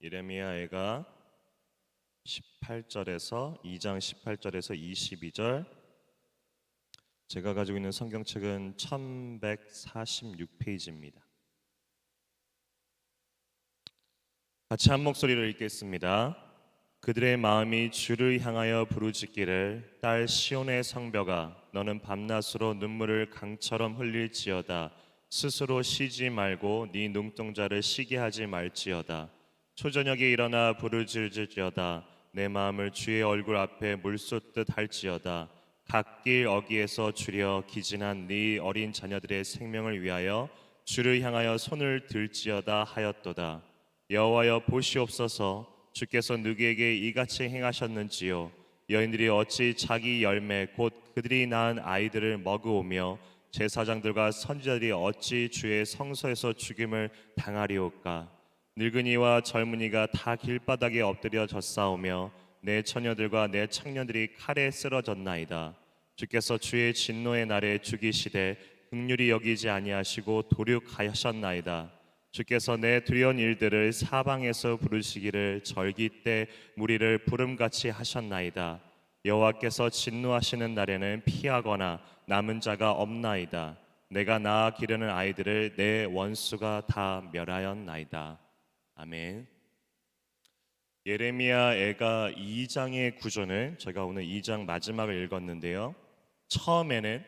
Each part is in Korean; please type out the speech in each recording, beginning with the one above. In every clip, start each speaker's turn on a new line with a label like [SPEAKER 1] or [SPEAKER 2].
[SPEAKER 1] 예레미야애가 2장 18절에서 22절. 제가 가지고 있는 성경책은 1146페이지입니다. 같이 한 목소리로 읽겠습니다. 그들의 마음이 주를 향하여 부르짖기를 딸 시온의 성벽아 너는 밤낮으로 눈물을 강처럼 흘릴지어다. 스스로 쉬지 말고 네 눈동자를 쉬게 하지 말지어다. 초저녁에 일어나 부르짖을지어다. 내 마음을 주의 얼굴 앞에 물쏟듯 할지어다. 갓길 어귀에서 주려 기진한 네 어린 자녀들의 생명을 위하여 주를 향하여 손을 들지어다 하였도다. 여호와여 보시옵소서. 주께서 누구에게 이같이 행하셨는지요. 여인들이 어찌 자기 열매 곧 그들이 낳은 아이들을 먹으오며 제사장들과 선지자들이 어찌 주의 성소에서 죽임을 당하리오까. 늙은이와 젊은이가 다 길바닥에 엎드려 졌사오며 내 처녀들과 내 청년들이 칼에 쓰러졌나이다. 주께서 주의 진노의 날에 죽이시되 긍휼히 여기지 아니하시고 도륙하셨나이다. 주께서 내 두려운 일들을 사방에서 부르시기를 절기 때 무리를 부름같이 하셨나이다. 여호와께서 진노하시는 날에는 피하거나 남은 자가 없나이다. 내가 낳아 기르는 아이들을 내 원수가 다 멸하였나이다. 아멘. 예레미야 애가 2장의 구조는 저희가 오늘 2장 마지막을 읽었는데요. 처음에는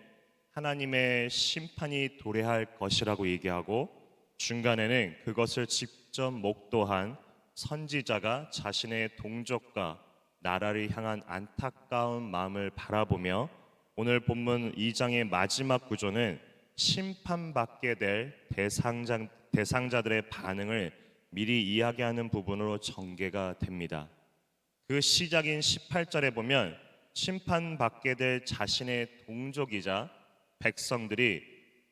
[SPEAKER 1] 하나님의 심판이 도래할 것이라고 얘기하고 중간에는 그것을 직접 목도한 선지자가 자신의 동족과 나라를 향한 안타까운 마음을 바라보며 오늘 본문 2장의 마지막 구조는 심판받게 될 대상자들의 반응을 미리 이야기하는 부분으로 전개가 됩니다. 그 시작인 18절에 보면 심판받게 될 자신의 동족이자 백성들이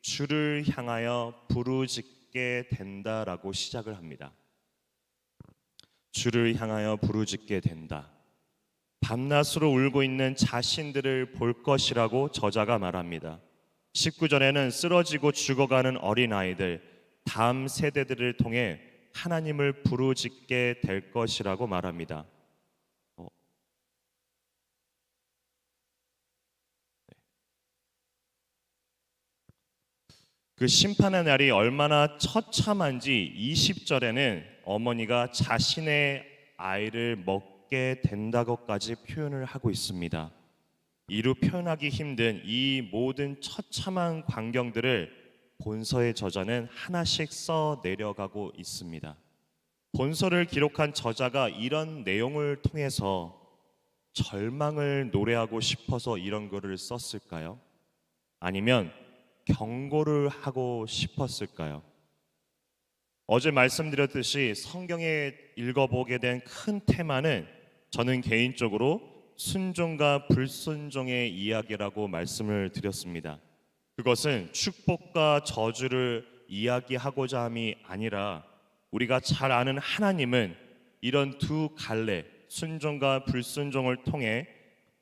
[SPEAKER 1] 주를 향하여 부르짖게 된다라고 시작을 합니다. 주를 향하여 부르짖게 된다. 밤낮으로 울고 있는 자신들을 볼 것이라고 저자가 말합니다. 19절에는 쓰러지고 죽어가는 어린아이들, 다음 세대들을 통해 하나님을 부르짖게 될 것이라고 말합니다. 그 심판의 날이 얼마나 처참한지 20절에는 어머니가 자신의 아이를 먹게 된다고까지 표현을 하고 있습니다. 이루 표현하기 힘든 이 모든 처참한 광경들을 본서의 저자는 하나씩 써 내려가고 있습니다. 본서를 기록한 저자가 이런 내용을 통해서 절망을 노래하고 싶어서 이런 글을 썼을까요? 아니면 경고를 하고 싶었을까요? 어제 말씀드렸듯이 성경에 읽어보게 된 큰 테마는 저는 개인적으로 순종과 불순종의 이야기라고 말씀을 드렸습니다. 그것은 축복과 저주를 이야기하고자 함이 아니라 우리가 잘 아는 하나님은 이런 두 갈래, 순종과 불순종을 통해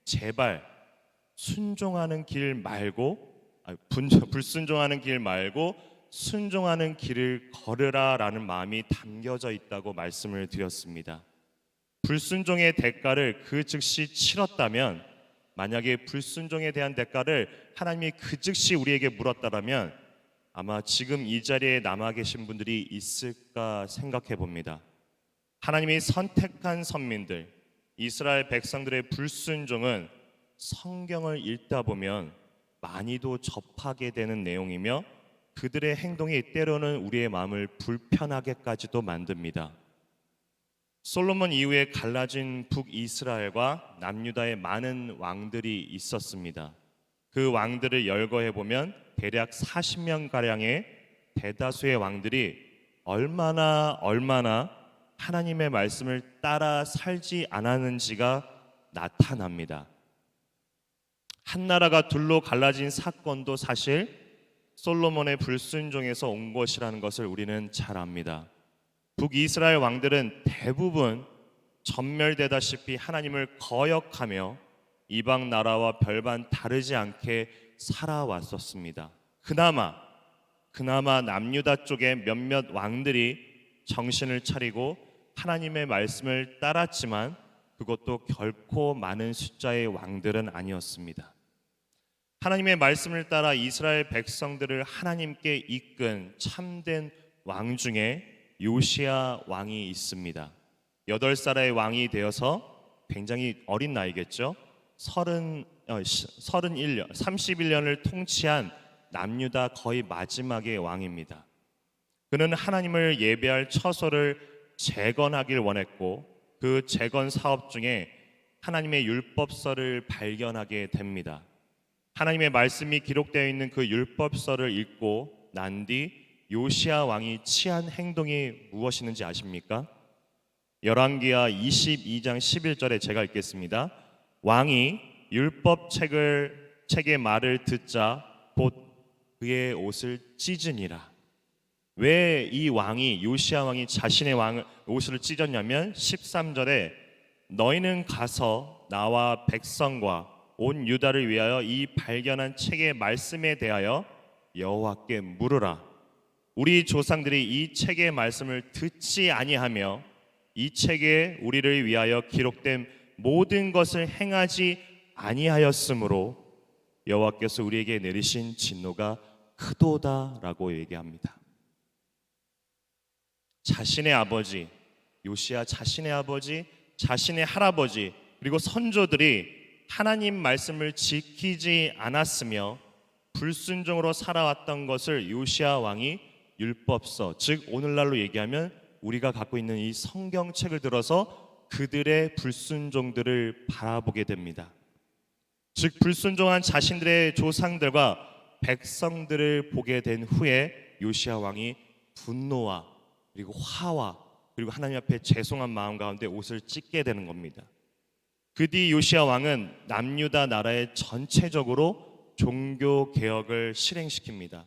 [SPEAKER 1] 제발 순종하는 길 말고 불순종하는 길 말고 순종하는 길을 걸으라 라는 마음이 담겨져 있다고 말씀을 드렸습니다. 불순종의 대가를 그 즉시 치렀다면, 만약에 불순종에 대한 대가를 하나님이 그 즉시 우리에게 물었다면 아마 지금 이 자리에 남아 계신 분들이 있을까 생각해 봅니다. 하나님이 선택한 선민들, 이스라엘 백성들의 불순종은 성경을 읽다 보면 많이도 접하게 되는 내용이며 그들의 행동이 때로는 우리의 마음을 불편하게까지도 만듭니다. 솔로몬 이후에 갈라진 북이스라엘과 남유다의 많은 왕들이 있었습니다. 그 왕들을 열거해 보면 대략 40명가량의 대다수의 왕들이 얼마나 하나님의 말씀을 따라 살지 않았는지가 나타납니다. 한 나라가 둘로 갈라진 사건도 사실 솔로몬의 불순종에서 온 것이라는 것을 우리는 잘 압니다. 북이스라엘 왕들은 대부분 전멸되다시피 하나님을 거역하며 이방 나라와 별반 다르지 않게 살아왔었습니다. 그나마 남유다 쪽의 몇몇 왕들이 정신을 차리고 하나님의 말씀을 따랐지만 그것도 결코 많은 숫자의 왕들은 아니었습니다. 하나님의 말씀을 따라 이스라엘 백성들을 하나님께 이끈 참된 왕 중에 요시야 왕이 있습니다. 8살의 왕이 되어서 굉장히 어린 나이겠죠. 31년을 통치한 남유다 거의 마지막의 왕입니다. 그는 하나님을 예배할 처소를 재건하길 원했고 그 재건 사업 중에 하나님의 율법서를 발견하게 됩니다. 하나님의 말씀이 기록되어 있는 그 율법서를 읽고 난 뒤 요시야 왕이 취한 행동이 무엇이는지 아십니까? 열왕기하 22장 11절에 제가 읽겠습니다. 왕이 율법 책의 말을 듣자 곧 그의 옷을 찢으니라. 왜 이 왕이 요시야 왕이 자신의 옷을 찢었냐면 13절에 너희는 가서 나와 백성과 온 유다를 위하여 이 발견한 책의 말씀에 대하여 여호와께 물으라. 우리 조상들이 이 책의 말씀을 듣지 아니하며 이 책에 우리를 위하여 기록된 모든 것을 행하지 아니하였으므로 여호와께서 우리에게 내리신 진노가 크도다라고 얘기합니다. 자신의 아버지 요시야, 자신의 아버지, 자신의 할아버지 그리고 선조들이 하나님 말씀을 지키지 않았으며 불순종으로 살아왔던 것을 요시야 왕이 율법서, 즉 오늘날로 얘기하면 우리가 갖고 있는 이 성경책을 들어서 그들의 불순종들을 바라보게 됩니다. 즉 불순종한 자신들의 조상들과 백성들을 보게 된 후에 요시야 왕이 분노와 그리고 화와 그리고 하나님 앞에 죄송한 마음 가운데 옷을 찢게 되는 겁니다. 그 뒤 요시야 왕은 남유다 나라의 전체적으로 종교 개혁을 실행시킵니다.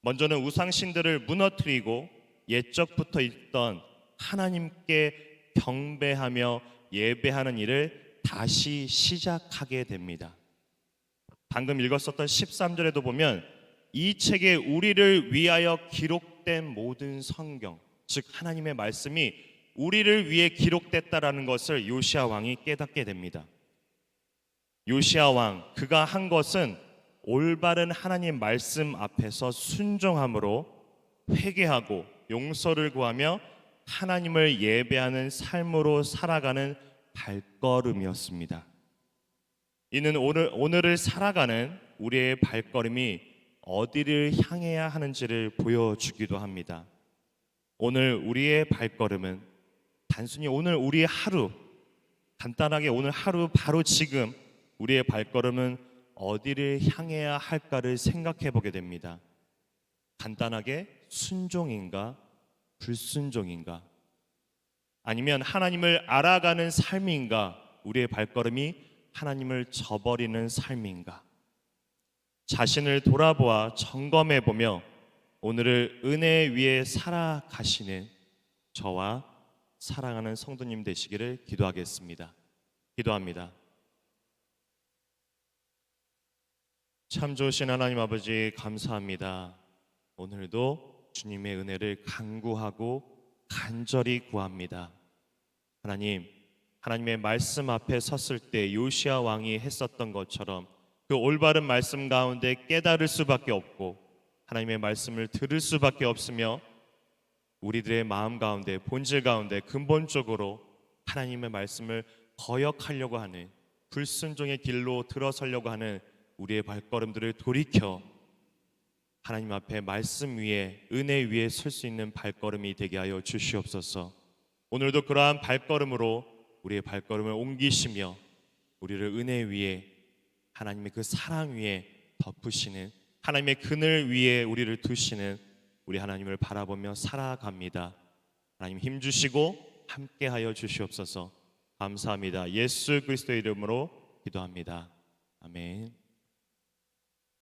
[SPEAKER 1] 먼저는 우상신들을 무너뜨리고 옛적부터 있던 하나님께 경배하며 예배하는 일을 다시 시작하게 됩니다. 방금 읽었었던 13절에도 보면 이 책에 우리를 위하여 기록된 모든 성경, 즉 하나님의 말씀이 우리를 위해 기록됐다라는 것을 요시야 왕이 깨닫게 됩니다. 요시야 왕, 그가 한 것은 올바른 하나님 말씀 앞에서 순종함으로 회개하고 용서를 구하며 하나님을 예배하는 삶으로 살아가는 발걸음이었습니다. 이는 오늘을 살아가는 우리의 발걸음이 어디를 향해야 하는지를 보여주기도 합니다. 오늘 우리의 발걸음은 단순히 오늘 우리의 하루, 간단하게 오늘 하루 바로 지금 우리의 발걸음은 어디를 향해야 할까를 생각해 보게 됩니다. 간단하게 순종인가 불순종인가, 아니면 하나님을 알아가는 삶인가, 우리의 발걸음이 하나님을 저버리는 삶인가. 자신을 돌아보아 점검해 보며 오늘을 은혜 위에 살아가시는 저와 사랑하는 성도님 되시기를 기도하겠습니다. 기도합니다. 참 좋으신 하나님 아버지, 감사합니다. 오늘도 주님의 은혜를 간구하고 간절히 구합니다. 하나님, 하나님의 말씀 앞에 섰을 때 요시야 왕이 했었던 것처럼 그 올바른 말씀 가운데 깨달을 수밖에 없고 하나님의 말씀을 들을 수밖에 없으며 우리들의 마음 가운데, 본질 가운데 근본적으로 하나님의 말씀을 거역하려고 하는, 불순종의 길로 들어서려고 하는 우리의 발걸음들을 돌이켜 하나님 앞에 말씀 위에, 은혜 위에 설 수 있는 발걸음이 되게 하여 주시옵소서. 오늘도 그러한 발걸음으로 우리의 발걸음을 옮기시며 우리를 은혜 위에, 하나님의 그 사랑 위에 덮으시는, 하나님의 그늘 위에 우리를 두시는 우리 하나님을 바라보며 살아갑니다. 하나님 힘주시고 함께하여 주시옵소서. 감사합니다. 예수 그리스도의 이름으로 기도합니다. 아멘.